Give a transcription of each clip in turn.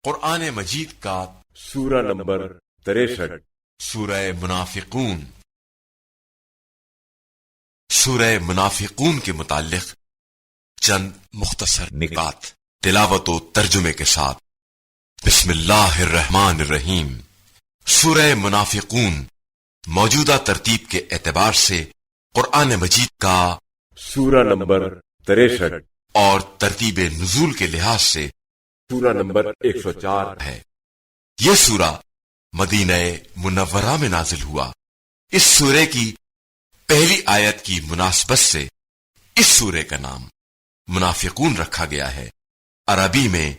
قرآن مجید کا سورہ نمبر 63 سورہ منافقون۔ سورہ منافقون کے متعلق چند مختصر نکات تلاوت و ترجمے کے ساتھ۔ بسم اللہ الرحمن الرحیم۔ سورہ منافقون موجودہ ترتیب کے اعتبار سے قرآن مجید کا سورہ نمبر 63 اور ترتیب نزول کے لحاظ سے سورہ نمبر 104 ہے۔ یہ سورہ مدینہ منورہ میں نازل ہوا۔ اس سورے کی پہلی آیت کی مناسبت سے اس سورے کا نام منافقون رکھا گیا ہے۔ عربی میں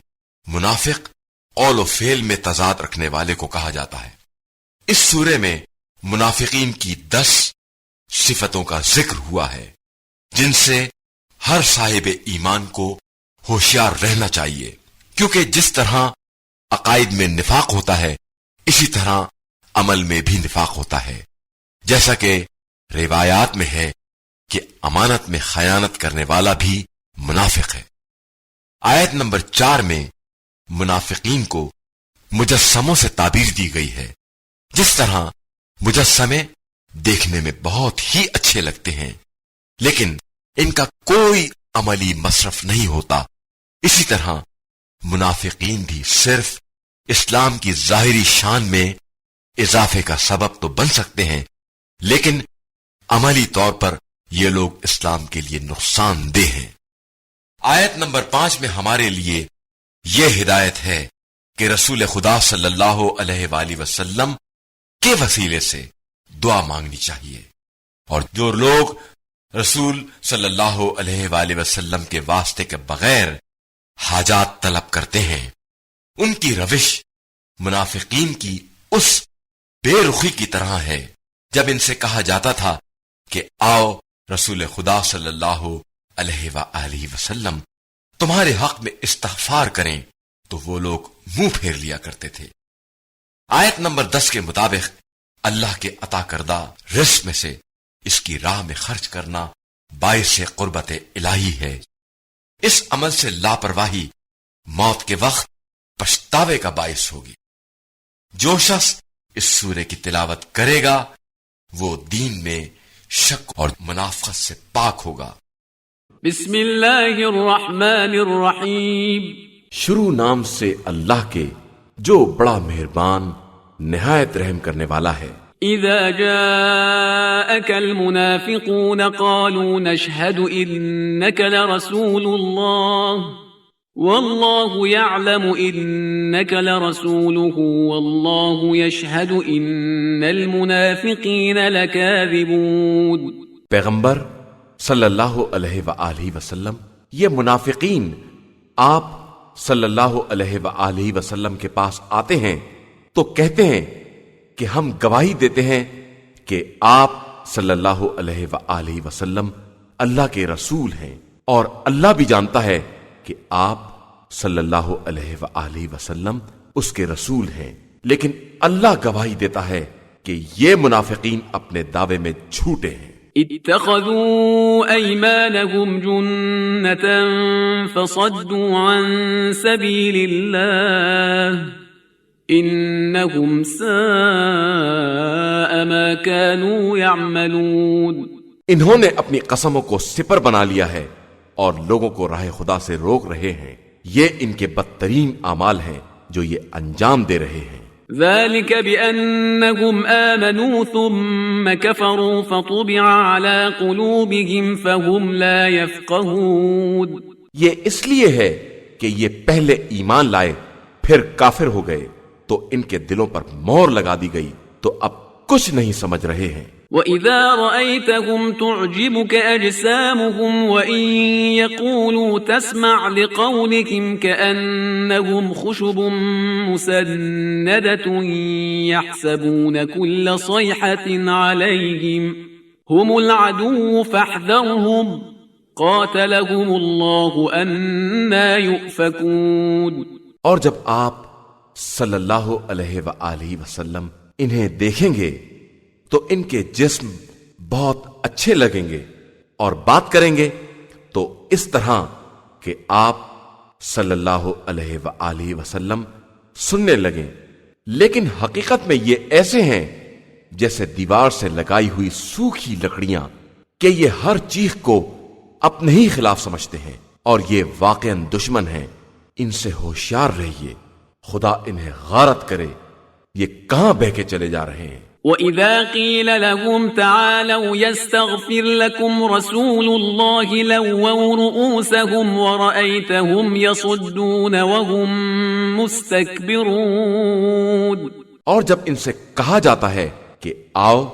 منافق قول و فعل میں تضاد رکھنے والے کو کہا جاتا ہے۔ اس سورے میں منافقین کی 10 صفتوں کا ذکر ہوا ہے، جن سے ہر صاحب ایمان کو ہوشیار رہنا چاہیے، کیونکہ جس طرح عقائد میں نفاق ہوتا ہے اسی طرح عمل میں بھی نفاق ہوتا ہے۔ جیسا کہ روایات میں ہے کہ امانت میں خیانت کرنے والا بھی منافق ہے۔ آیت نمبر 4 میں منافقین کو مجسموں سے تعبیر دی گئی ہے۔ جس طرح مجسمے دیکھنے میں بہت ہی اچھے لگتے ہیں لیکن ان کا کوئی عملی مصرف نہیں ہوتا، اسی طرح منافقین بھی صرف اسلام کی ظاہری شان میں اضافے کا سبب تو بن سکتے ہیں، لیکن عملی طور پر یہ لوگ اسلام کے لیے نقصان دہ ہیں۔ آیت نمبر 5 میں ہمارے لیے یہ ہدایت ہے کہ رسول خدا صلی اللہ علیہ وآلہ وسلم کے وسیلے سے دعا مانگنی چاہیے، اور جو لوگ رسول صلی اللہ علیہ وآلہ وسلم کے واسطے کے بغیر حاجات طلب کرتے ہیں، ان کی روش منافقین کی اس بے رخی کی طرح ہے جب ان سے کہا جاتا تھا کہ آؤ رسول خدا صلی اللہ علیہ وآلہ وسلم تمہارے حق میں استغفار کریں، تو وہ لوگ منہ پھیر لیا کرتے تھے۔ آیت نمبر 10 کے مطابق اللہ کے عطا کردہ رزق میں سے اس کی راہ میں خرچ کرنا باعث قربت الہی ہے۔ اس عمل سے لاپرواہی موت کے وقت پچھتاوے کا باعث ہوگی۔ جو شخص اس سورے کی تلاوت کرے گا وہ دین میں شک اور منافقت سے پاک ہوگا۔ بسم اللہ الرحمن الرحیم۔ شروع نام سے اللہ کے جو بڑا مہربان نہایت رحم کرنے والا ہے۔ اذا جاءك المنافقون قالوا نشهد انك لرسول الله والله يعلم انك لرسوله والله يشهد ان المنافقين لكاذبون۔ پیغمبر صلی اللہ علیہ وآلہ وسلم، یہ منافقین آپ صلی اللہ علیہ وآلہ وسلم کے پاس آتے ہیں تو کہتے ہیں کہ ہم گواہی دیتے ہیں کہ آپ صلی اللہ علیہ وآلہ وسلم اللہ کے رسول ہیں، اور اللہ بھی جانتا ہے کہ آپ صلی اللہ علیہ وآلہ وسلم اس کے رسول ہیں، لیکن اللہ گواہی دیتا ہے کہ یہ منافقین اپنے دعوے میں جھوٹے ہیں۔ اتخذوا ايمانهم جنة فصدوا عن سبيل الله انهم ساء ما كانوا يعملون۔ انہوں نے اپنی قسموں کو سپر بنا لیا ہے اور لوگوں کو راہ خدا سے روک رہے ہیں، یہ ان کے بدترین اعمال ہیں جو یہ انجام دے رہے ہیں۔ ذلك بأنهم آمنوا ثم كفروا فطبع على قلوبهم فهم لا يفقهون۔ یہ اس لیے ہے کہ یہ پہلے ایمان لائے پھر کافر ہو گئے تو ان کے دلوں پر مہر لگا دی گئی تو اب کچھ نہیں سمجھ رہے ہیں۔ وَإِذَا رَأَيْتَهُمْ تُعْجِبُكَ أَجْسَامُهُمْ وَإِن يَقُولُوا تَسْمَعْ لِقَوْلِهِمْ كَأَنَّهُمْ خُشُبٌ مُّسَنَّدَةٌ يَحْسَبُونَ كُلَّ صَيْحَةٍ عَلَيْهِمْ هُمُ الْعَدُوُّ فَاحْذَرْهُمْ قَاتَلَهُمُ اللَّهُ أَنَّىٰ يُؤْفَكُونَ۔ اور جب آپ صلی اللہ علیہ وآلہ وسلم انہیں دیکھیں گے تو ان کے جسم بہت اچھے لگیں گے اور بات کریں گے تو اس طرح کہ آپ صلی اللہ علیہ وآلہ وسلم سننے لگیں، لیکن حقیقت میں یہ ایسے ہیں جیسے دیوار سے لگائی ہوئی سوکھی لکڑیاں کہ یہ ہر چیخ کو اپنے ہی خلاف سمجھتے ہیں اور یہ واقعاً دشمن ہیں۔ ان سے ہوشیار رہیے، خدا انہیں غارت کرے، یہ کہاں بہہ کے چلے جا رہے ہیں۔ وَإِذَا قِيلَ لَهُمْ تَعَالَوْا يَسْتَغْفِرْ لَكُمْ رَسُولُ اللَّهِ لَوَّوْا رُؤُوسَهُمْ وَرَأَيْتَهُمْ يَصُدُّونَ وَهُمْ مُسْتَكْبِرُونَ۔ اور جب ان سے کہا جاتا ہے کہ آؤ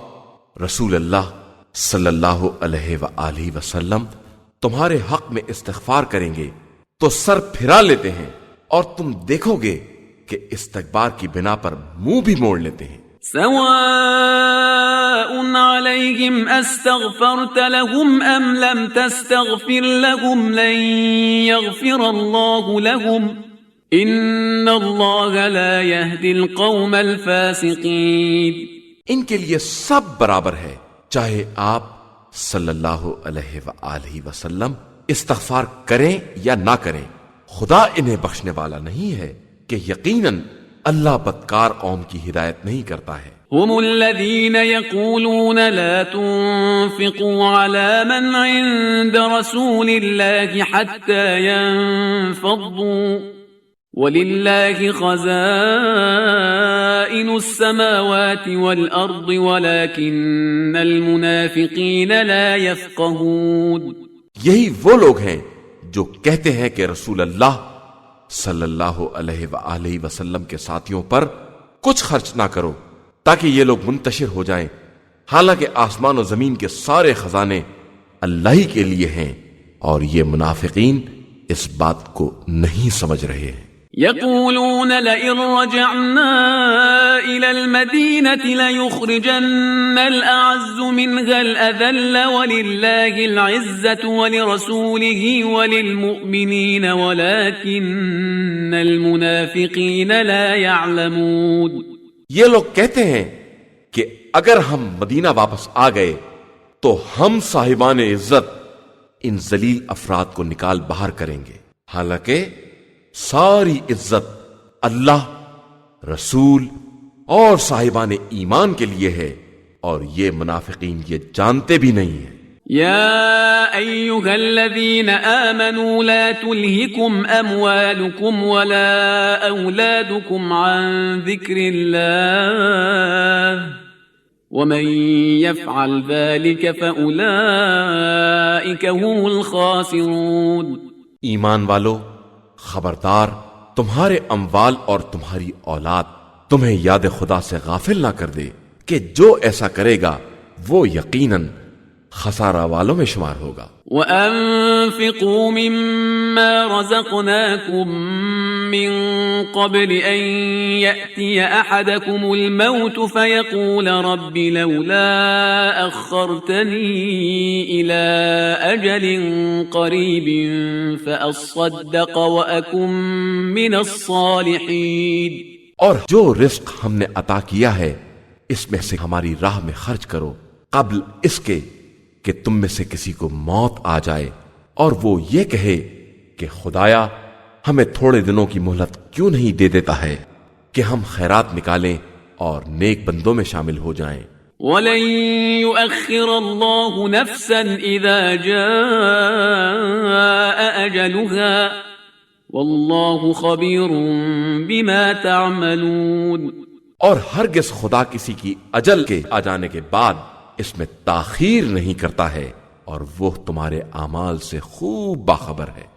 رسول اللہ صلی اللہ علیہ وآلہ وسلم تمہارے حق میں استغفار کریں گے تو سر پھرا لیتے ہیں، اور تم دیکھو گے کہ استکبار کی بنا پر منہ بھی موڑ لیتے ہیں۔ سواء عليهم استغفرت لهم ام لم تستغفر لهم لن يغفر الله لهم ان الله لا يهدي القوم الفاسقين۔ ان کے لیے سب برابر ہے، چاہے آپ صلی اللہ علیہ وآلہ وسلم استغفار کریں یا نہ کریں، خدا انہیں بخشنے والا نہیں ہے کہ یقیناً اللہ بدکار قوم کی ہدایت نہیں کرتا ہے۔ هم الذين يقولون لا تنفقوا على من عند رسول الله حتى ينفضوا ولله خزائن السماوات والأرض ولكن المنافقين لا يفقهون۔ یہی وہ لوگ ہیں جو کہتے ہیں کہ رسول اللہ صلی اللہ علیہ وآلہ وسلم کے ساتھیوں پر کچھ خرچ نہ کرو تاکہ یہ لوگ منتشر ہو جائیں، حالانکہ آسمان و زمین کے سارے خزانے اللہ ہی کے لیے ہیں، اور یہ منافقین اس بات کو نہیں سمجھ رہے ہیں۔ يقولون لئن رجعنا إلى المدينة ليخرجن الأعز منها الأذل ولله العزة ولرسوله وللمؤمنين ولكن المنافقين لا يعلمون۔ یہ لوگ کہتے ہیں کہ اگر ہم مدینہ واپس آ گئے تو ہم صاحبان عزت ان ذلیل افراد کو نکال باہر کریں گے، حالانکہ ساری عزت اللہ، رسول اور صاحبان ایمان کے لیے ہے، اور یہ منافقین یہ جانتے بھی نہیں ہیں۔ يا أيها الذين آمنوا لا تلهكم أموالكم ولا أولادكم عن ذكر الله ومن يفعل ذلك فأولئك هم الخاسرون۔ ایمان والو، خبردار، تمہارے اموال اور تمہاری اولاد تمہیں یاد خدا سے غافل نہ کر دے کہ جو ایسا کرے گا وہ یقیناً خسارہ والوں میں شمار ہوگا۔ وَأَنفِقُوا مِمَّا رَزَقْنَاكُم مِّن قَبْلِ أَن يَأْتِيَ أَحَدَكُمُ الْمَوْتُ فَيَقُولَ رَبِّ لَوْلَا أَخَّرْتَنِي إِلَىٰ أَجَلٍ قَرِيبٍ فَأَصَّدَّقَ وَأَكُن مِّنَ الصَّالِحِينَ۔ اور جو رزق ہم نے عطا کیا ہے اس میں سے ہماری راہ میں خرچ کرو قبل اس کے کہ تم میں سے کسی کو موت آ جائے اور وہ یہ کہے کہ خدایا ہمیں تھوڑے دنوں کی مہلت کیوں نہیں دے دیتا ہے کہ ہم خیرات نکالیں اور نیک بندوں میں شامل ہو جائیں۔ وَلَن يُؤَخِّرَ اللَّهُ نَفْسًا إِذَا جَاءَ أَجَلُهَا وَاللَّهُ خَبِيرٌ بِمَا تَعْمَلُونَ۔ اور ہرگز خدا کسی کی اجل کے آ جانے کے بعد اس میں تاخیر نہیں کرتا ہے، اور وہ تمہارے اعمال سے خوب باخبر ہے۔